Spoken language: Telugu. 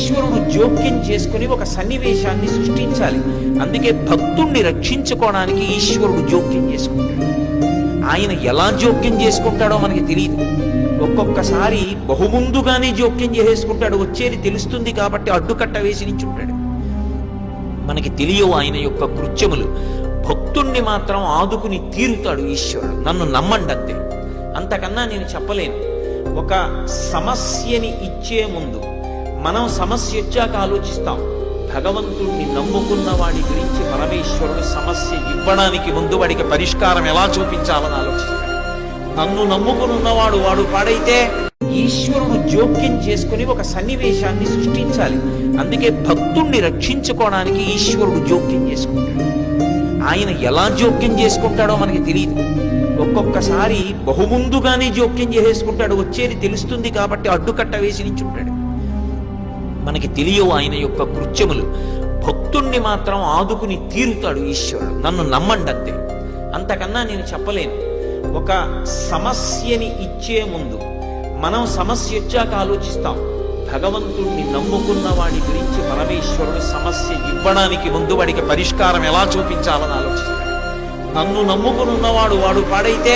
ఈశ్వరుడు జోక్యం చేసుకుని ఒక సన్నివేశాన్ని సృష్టించాలి. అందుకే భక్తుణ్ణి రక్షించుకోవడానికి ఈశ్వరుడు జోక్యం చేసుకుంటాడు. ఆయన ఎలా జోక్యం చేసుకుంటాడో మనకి తెలియదు. ఒక్కొక్కసారి బహుముందుగానే జోక్యం చేసుకుంటాడు, వచ్చేది తెలుస్తుంది కాబట్టి అడ్డుకట్ట వేసి నించుంటాడు. మనకి తెలియవు ఆయన యొక్క కృత్యములు. భక్తుణ్ణి మాత్రం ఆదుకుని తీరుతాడు ఈశ్వరుడు. నన్ను నమ్మండి అంతే, అంతకన్నా నేను చెప్పలేను. ఒక సమస్యని ఇచ్చే ముందు మనం సమస్య వచ్చాక ఆలోచిస్తాం. భగవంతుణ్ణి నమ్ముకున్న వాడి గురించి పరమేశ్వరుడు సమస్య ఇవ్వడానికి ముందు వాడికి పరిష్కారం ఎలా చూపించాలని ఆలోచిస్తాడు. నన్ను నమ్ముకుని ఉన్నవాడు వాడు పాడైతే ఈశ్వరుడు జోక్యం చేసుకుని ఒక సన్నివేశాన్ని సృష్టించాలి. అందుకే భక్తుణ్ణి రక్షించుకోవడానికి ఈశ్వరుడు జోక్యం చేసుకుంటాడు. ఆయన ఎలా జోక్యం చేసుకుంటాడో మనకి తెలియదు. ఒక్కొక్కసారి బహుముందుగానే జోక్యం చేసుకుంటాడు, వచ్చేది తెలుస్తుంది కాబట్టి అడ్డుకట్ట వేసి నించుంటాడు. మనకి తెలియవు ఆయన యొక్క కృత్యములు. భక్తుణ్ణి మాత్రం ఆదుకుని తీరుతాడు ఈశ్వరుడు. నన్ను నమ్మండి అంతే, అంతకన్నా నేను చెప్పలేను. ఒక సమస్యని ఇచ్చే ముందు మనం సమస్య వచ్చాక ఆలోచిస్తాం. భగవంతుణ్ణి నమ్ముకున్న వాడి గురించి పరమేశ్వరుడు సమస్య ఇవ్వడానికి ముందు వాడికి పరిష్కారం ఎలా చూపించాలని ఆలోచిస్తాడు. నన్ను నమ్ముకుని ఉన్నవాడు వాడు పాడైతే